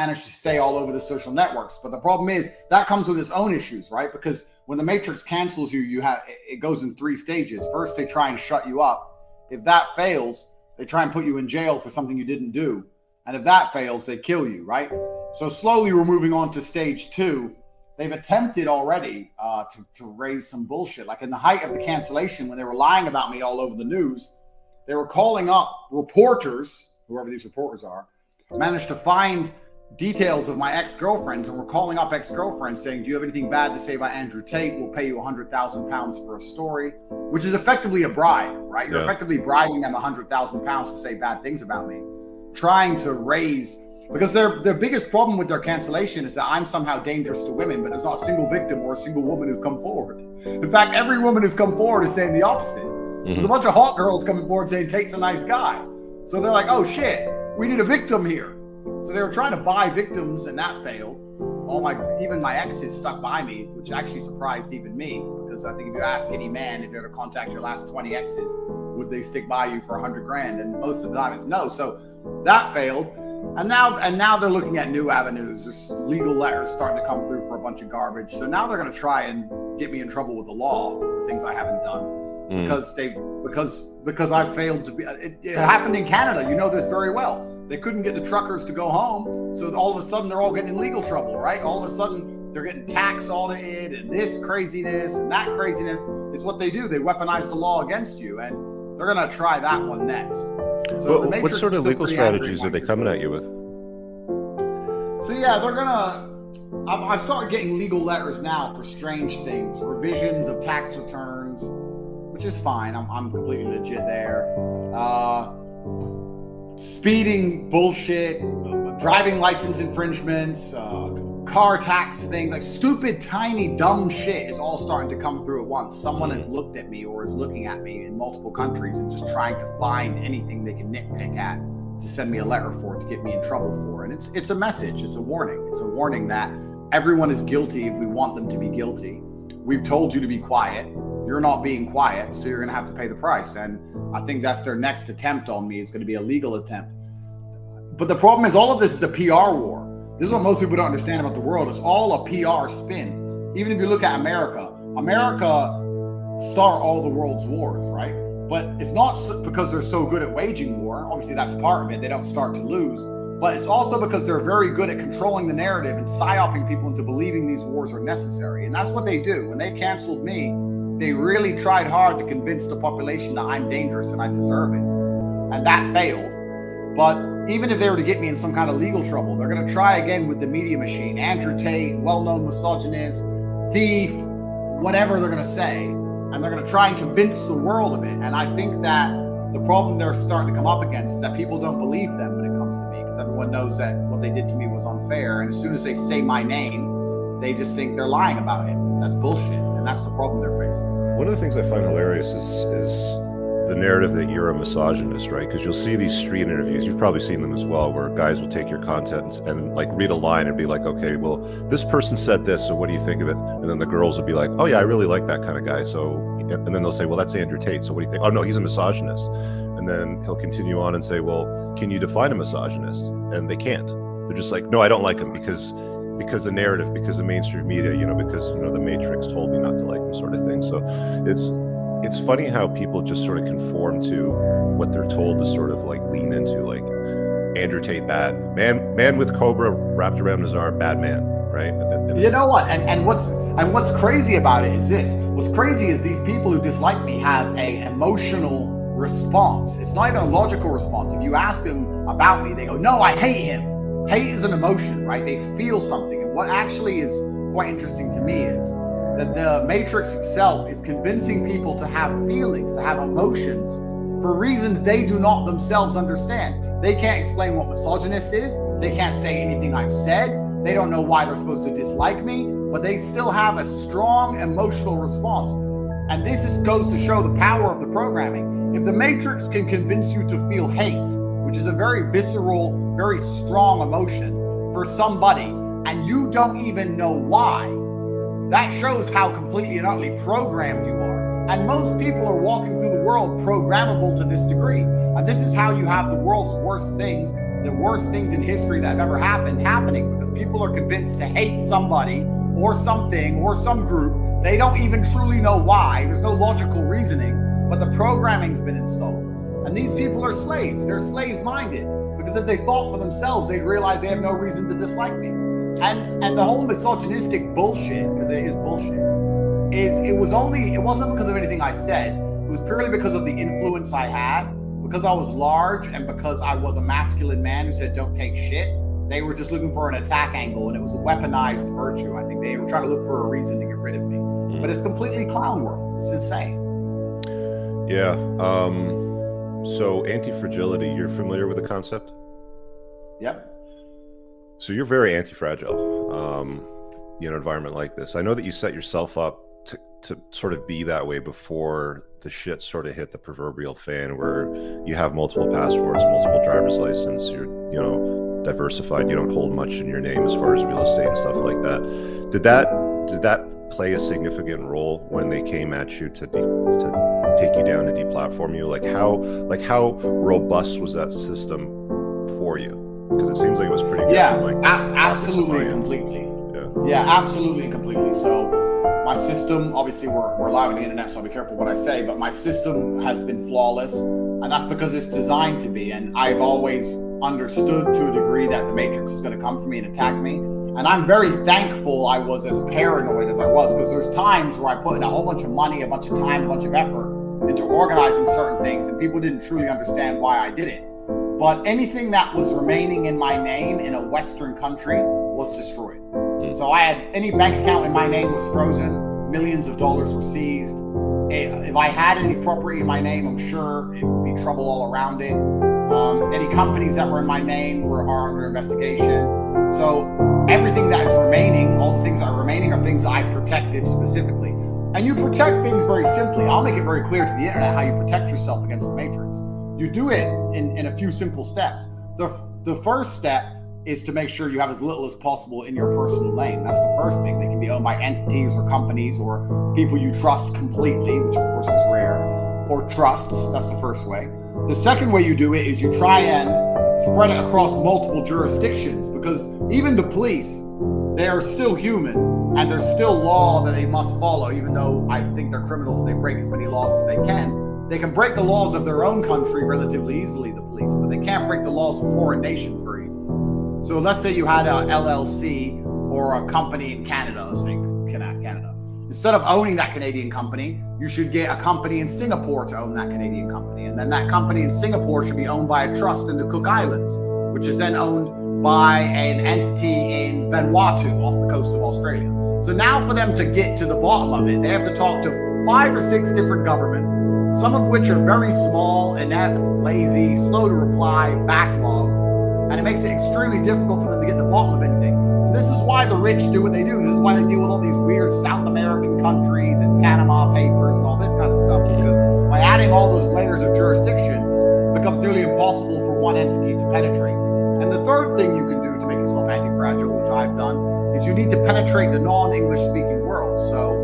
managed to stay all over the social networks. But the problem is that comes with its own issues, right? Because when the Matrix cancels you, it goes in 3 stages. First, they try and shut you up. If that fails, they try and put you in jail for something you didn't do. And if that fails, they kill you, right? So slowly we're moving on to stage 2. They've attempted already to raise some bullshit. Like in the height of the cancellation, when they were lying about me all over the news, they were calling up reporters, whoever these reporters are, managed to find details of my ex-girlfriends, and we're calling up ex-girlfriends saying, do you have anything bad to say about Andrew Tate? We'll pay you £100,000 for a story, which is effectively a bribe, right? You're effectively bribing them £100,000 to say bad things about me, trying to raise, because their biggest problem with their cancellation is that I'm somehow dangerous to women, but there's not a single victim or a single woman who's come forward. In fact, every woman who's come forward is saying the opposite. There's a bunch of hot girls coming forward saying Tate's a nice guy. So they're like, oh shit, we need a victim here. So they were trying to buy victims, and that failed. Even my exes stuck by me, which actually surprised even me, because I think if you ask any man if they're to contact your last 20 exes, would they stick by you for $100,000? And most of the time it's no. So that failed. And now they're looking at new avenues. There's legal letters starting to come through for a bunch of garbage. So now they're going to try and get me in trouble with the law for things I haven't done. Because I failed to be. It happened in Canada. You know this very well. They couldn't get the truckers to go home, so all of a sudden they're all getting in legal trouble, right? All of a sudden they're getting tax audited, and this craziness and that craziness is what they do. They weaponize the law against you, and they're gonna try that one next. So what sort of legal strategies are they coming at you with? So yeah, they're gonna. I started getting legal letters now for strange things, revisions of tax returns, which is fine. I'm completely legit there. Speeding bullshit, driving license infringements, car tax thing, like stupid, tiny, dumb shit is all starting to come through at once. Someone has looked at me or is looking at me in multiple countries and just trying to find anything they can nitpick at to send me a letter for, to get me in trouble for. And it's a message, it's a warning. It's a warning that everyone is guilty if we want them to be guilty. We've told you to be quiet. You're not being quiet, so you're going to have to pay the price. And I think that's their next attempt on me, is going to be a legal attempt. But the problem is all of this is a PR war. This is what most people don't understand about the world. It's all a PR spin. Even if you look at America start all the world's wars, right? But it's not because they're so good at waging war. Obviously, that's part of it. They don't start to lose. But it's also because they're very good at controlling the narrative and psyoping people into believing these wars are necessary. And that's what they do. When they canceled me, they really tried hard to convince the population that I'm dangerous and I deserve it. And that failed. But even if they were to get me in some kind of legal trouble, they're going to try again with the media machine. Andrew Tate, well-known misogynist, thief, whatever they're going to say. And they're going to try and convince the world of it. And I think that the problem they're starting to come up against is that people don't believe them when it comes to me, because everyone knows that what they did to me was unfair. And as soon as they say my name, they just think they're lying about it. That's bullshit. And that's the problem they're facing. One of the things I find hilarious is the narrative that you're a misogynist, right? Because you'll see these street interviews, you've probably seen them as well, where guys will take your content and like read a line and be like, okay, well, this person said this, so what do you think of it? And then the girls will be like, oh yeah, I really like that kind of guy. So, and then they'll say, well, that's Andrew Tate, so what do you think? Oh no, he's a misogynist. And then he'll continue on and say, well, can you define a misogynist? And they can't. They're just like, no, I don't like him because the narrative, because the mainstream media, because the Matrix told me not to like him, sort of thing. So it's funny how people just sort of conform to what they're told to sort of like lean into, like Andrew Tate, bad man with cobra wrapped around his arm, bad man, right? You know what? And what's crazy about it is this. What's crazy is these people who dislike me have a emotional response. It's not even a logical response. If you ask them about me, they go, no, I hate him. Hate is an emotion, right? They feel something. And what actually is quite interesting to me is that the Matrix itself is convincing people to have feelings, to have emotions for reasons they do not themselves understand. They can't explain what misogynist is. They can't say anything I've said. They don't know why they're supposed to dislike me, but they still have a strong emotional response. And this goes to show the power of the programming. If the Matrix can convince you to feel hate, which is a very visceral, very strong emotion for somebody, and you don't even know why, that shows how completely and utterly programmed you are. And most people are walking through the world programmable to this degree. And this is how you have the world's worst things, the worst things in history that have ever happened happening because people are convinced to hate somebody or something or some group. They don't even truly know why. There's no logical reasoning, but the programming's been installed. And these people are slaves. They're slave-minded because if they thought for themselves, they'd realize they have no reason to dislike me. And the whole misogynistic bullshit, because it is bullshit, it wasn't because of anything I said. It was purely because of the influence I had, because I was large and because I was a masculine man who said, don't take shit. They were just looking for an attack angle, and it was a weaponized virtue. I think they were trying to look for a reason to get rid of me. But it's completely clown world. It's insane. Yeah. So anti-fragility, you're familiar with the concept? Yep. So you're very anti-fragile in an environment like this. I know that you set yourself up to sort of be that way before the shit sort of hit the proverbial fan, where you have multiple passports, multiple driver's license, you're, diversified, you don't hold much in your name as far as real estate and stuff like that. Did that play a significant role when they came at you to take you down and deplatform you? Like how robust was that system for you? Because it seems like it was pretty good. Yeah, absolutely, completely. Yeah, absolutely, completely. So my system, obviously we're live on the internet, so I'll be careful what I say, but my system has been flawless, and that's because it's designed to be. And I've always understood to a degree that the Matrix is going to come for me and attack me. And I'm very thankful I was as paranoid as I was, because there's times where I put in a whole bunch of money, a bunch of time, a bunch of effort into organizing certain things, and people didn't truly understand why I did it. But anything that was remaining in my name in a Western country was destroyed. So I had any bank account in my name was frozen, millions of dollars were seized. If I had any property in my name, I'm sure it would be trouble all around it. Any companies that were in my name are under investigation. So everything that is remaining, all the things that are remaining are things that I protected specifically. And you protect things very simply. I'll make it very clear to the internet how you protect yourself against the Matrix. You do it in a few simple steps. The first step is to make sure you have as little as possible in your personal name. That's the first thing. They can be owned by entities or companies or people you trust completely, which of course is rare, or trusts. That's the first way. The second way you do it is you try and spread it across multiple jurisdictions, because even the police, they are still human and there's still law that they must follow, even though I think they're criminals and they break as many laws as they can. They can break the laws of their own country relatively easily, the police, but they can't break the laws of foreign nations very easily. So let's say you had a LLC or a company in Canada, let's say Canada. Instead of owning that Canadian company, you should get a company in Singapore to own that Canadian company. And then that company in Singapore should be owned by a trust in the Cook Islands, which is then owned by an entity in Vanuatu off the coast of Australia. So now for them to get to the bottom of it, they have to talk to 5 or 6 different governments, some of which are very small, inept, lazy, slow to reply, backlogged. And it makes it extremely difficult for them to get to the bottom of anything. And this is why the rich do what they do. This is why they deal with all these weird South American countries and Panama Papers and all this kind of stuff. Because by adding all those layers of jurisdiction, it becomes nearly impossible for one entity to penetrate. And the third thing you can do to make yourself anti-fragile, which I've done, is you need to penetrate the non-English speaking world. So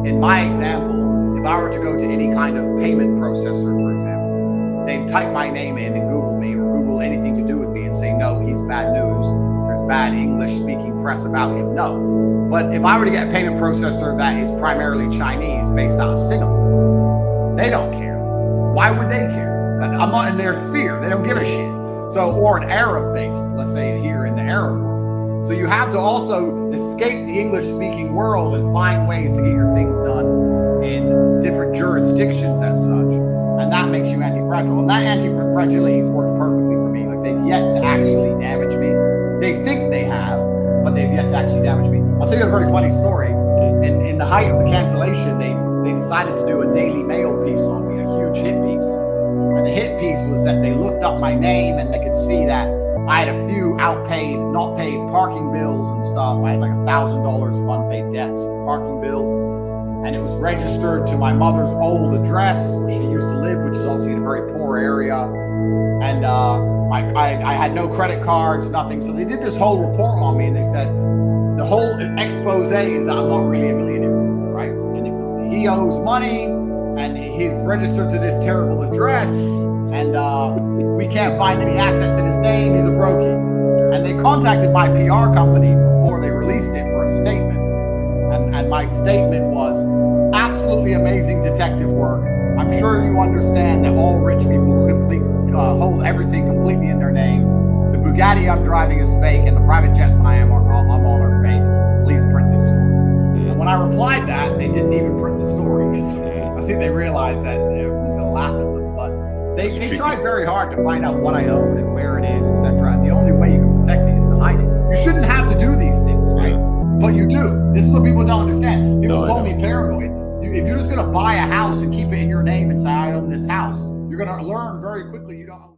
in my example, if I were to go to any kind of payment processor, for example, they'd type my name in and Google me or Google anything to do with me and say, no, he's bad news. There's bad English speaking press about him. No. But if I were to get a payment processor that is primarily Chinese based out of Singapore, they don't care. Why would they care? I'm not in their sphere. They don't give a shit. So, or an Arab based, let's say here in the Arab world. So you have to also escape the English speaking world and find ways to get your things done in different jurisdictions as such. And that makes you anti-fragile. And that anti-fragility has worked perfectly for me. Like, they've yet to actually damage me. They think they have, but they've yet to actually damage me. I'll tell you a very funny story. In the height of the cancellation, they decided to do a Daily Mail piece on me, a huge hit piece. And the hit piece was that they looked up my name and they could see that I had a few outpaid, not paid parking bills and stuff. I had like $1,000 of unpaid debts, parking bills. And it was registered to my mother's old address where she used to live, which is obviously in a very poor area. And I had no credit cards, nothing. So they did this whole report on me, and they said the whole expose is that I'm not really a millionaire, right? And it was he owes money, and he's registered to this terrible address, and We can't find any assets in his name. He's a brokey. And they contacted my PR company before they released it for a statement. And my statement was, absolutely amazing detective work. I'm sure you understand that all rich people hold everything completely in their names. The Bugatti I'm driving is fake, and the private jets I'm on are fake. Please print this story. And when I replied that, they didn't even print the story. I think they realized that everyone's going to laugh at them. But they tried very hard to find out what I own and where it is, etc. And the only way you can protect it is to hide it. You shouldn't have to do these things, right? But you do. This is what people don't understand. People call me paranoid. If you're just going to buy a house and keep it in your name and say, I own this house, you're going to learn very quickly you don't own